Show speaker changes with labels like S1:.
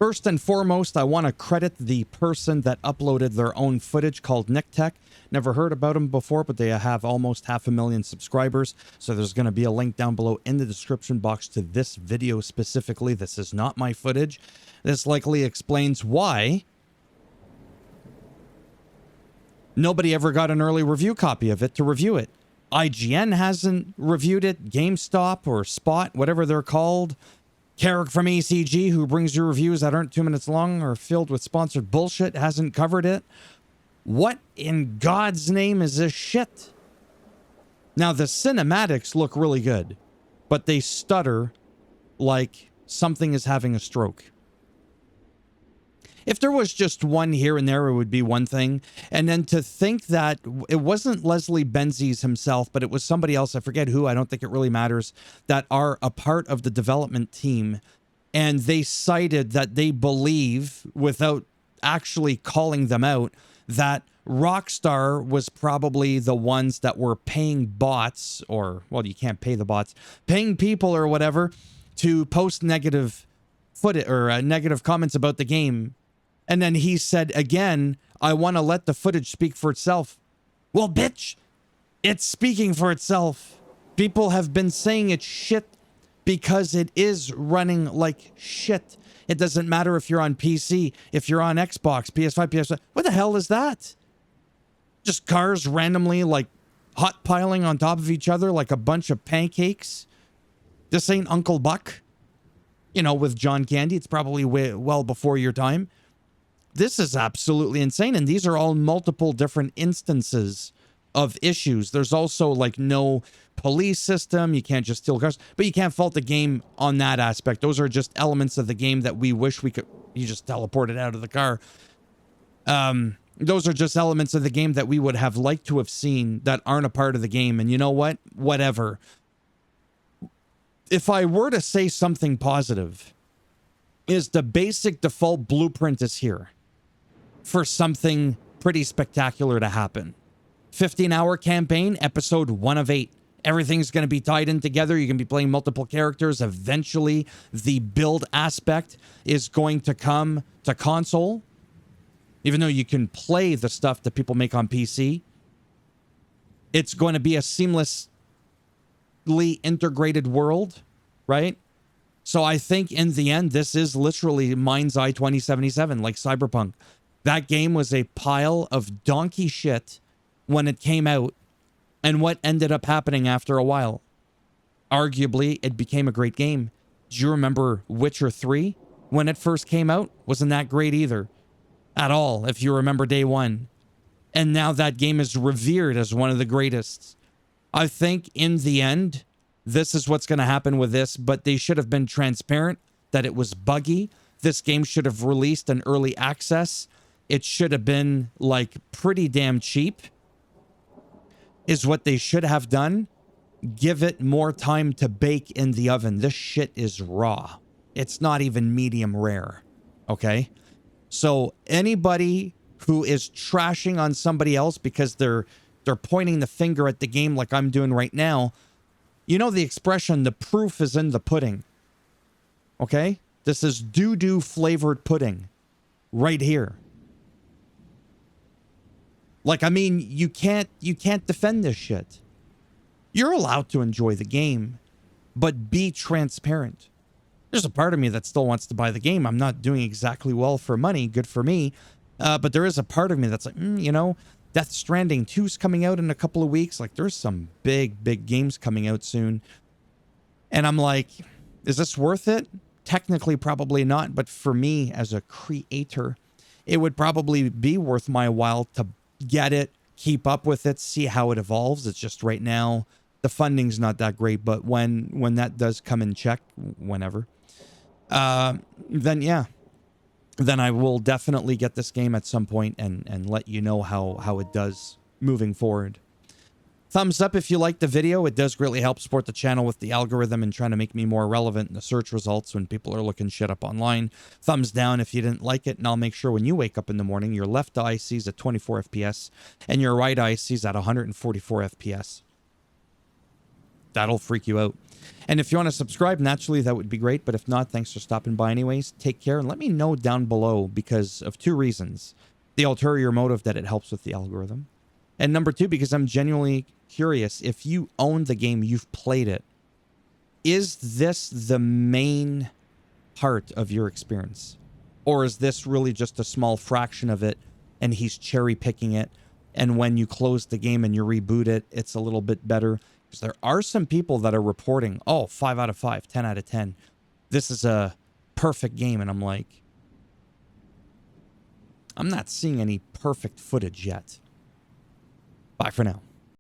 S1: First and foremost, I want to credit the person that uploaded their own footage called Nick Tech. Never heard about them before, but they have almost 500,000 subscribers. So there's going to be a link down below in the description box to this video specifically. This is not my footage. This likely explains why nobody ever got an early review copy of it to review it. IGN hasn't reviewed it. GameStop or Spot, whatever they're called. Carrick from ACG, who brings you reviews that aren't 2 minutes long or filled with sponsored bullshit, hasn't covered it. What in God's name is this shit? Now, the cinematics look really good, but they stutter like something is having a stroke. If there was just one here and there, it would be one thing. And then to think that it wasn't Leslie Benzies himself, but it was somebody else, I forget who, I don't think it really matters, that are a part of the development team. And they cited that they believe, without actually calling them out, that Rockstar was probably the ones that were paying bots, or, well, you can't pay the bots, paying people or whatever to post negative footage or negative comments about the game. And then he said, again, I want to let the footage speak for itself. Well, bitch, it's speaking for itself. People have been saying it's shit because it is running like shit. It doesn't matter if you're on PC, if you're on Xbox, PS5, PS5. What the hell is that? Just cars randomly like hot piling on top of each other like a bunch of pancakes. This ain't Uncle Buck. You know, with John Candy, it's probably well before your time. This is absolutely insane. And these are all multiple different instances of issues. There's also like no police system. You can't just steal cars, but you can't fault the game on that aspect. Those are just elements of the game that we wish we could, you just teleported out of the car. Those are just elements of the game that we would have liked to have seen that aren't a part of the game. And you know what? Whatever. If I were to say something positive, is the basic default blueprint is here for something pretty spectacular to happen. 15-hour campaign, episode 1 of 8. Everything's going to be tied in together. You can be playing multiple characters. Eventually, the build aspect is going to come to console. Even though you can play the stuff that people make on PC, it's going to be a seamlessly integrated world, right? So I think in the end, this is literally MindsEye 2077, like Cyberpunk. That game was a pile of donkey shit when it came out, and what ended up happening after a while. Arguably, it became a great game. Do you remember Witcher 3 when it first came out? Wasn't that great either. At all, if you remember day one. And now that game is revered as one of the greatest. I think in the end, this is what's going to happen with this, but they should have been transparent that it was buggy. This game should have released an early access. It should have been like pretty damn cheap is what they should have done. Give it more time to bake in the oven. This shit is raw. It's not even medium rare. Okay? So anybody who is trashing on somebody else because they're pointing the finger at the game like I'm doing right now, you know the expression, the proof is in the pudding. Okay? This is doo-doo flavored pudding right here. Like, I mean, you can't defend this shit. You're allowed to enjoy the game, but be transparent. There's a part of me that still wants to buy the game. I'm not doing exactly well for money. Good for me. But there is a part of me that's like, you know, Death Stranding 2's coming out in a couple of weeks. Like, there's some big games coming out soon. And I'm like, is this worth it? Technically, probably not. But for me, as a creator, it would probably be worth my while to get it, keep up with it, see how it evolves. It's just right now, the funding's not that great. But when that does come in check, whenever, then yeah. Then I will definitely get this game at some point and let you know how it does moving forward. Thumbs up if you like the video. It does greatly help support the channel with the algorithm and trying to make me more relevant in the search results when people are looking shit up online. Thumbs down if you didn't like it, and I'll make sure when you wake up in the morning, your left eye sees at 24 FPS and your right eye sees at 144 FPS. That'll freak you out. And if you want to subscribe, naturally, that would be great. But if not, thanks for stopping by anyways. Take care and let me know down below because of 2 reasons. The ulterior motive that it helps with the algorithm. And number 2, because I'm genuinely curious, if you own the game, you've played it, is this the main part of your experience? Or is this really just a small fraction of it and he's cherry picking it? And when you close the game and you reboot it, it's a little bit better. Because there are some people that are reporting, oh, 5 out of 5, 10 out of 10. This is a perfect game. And I'm like, I'm not seeing any perfect footage yet. Bye for now.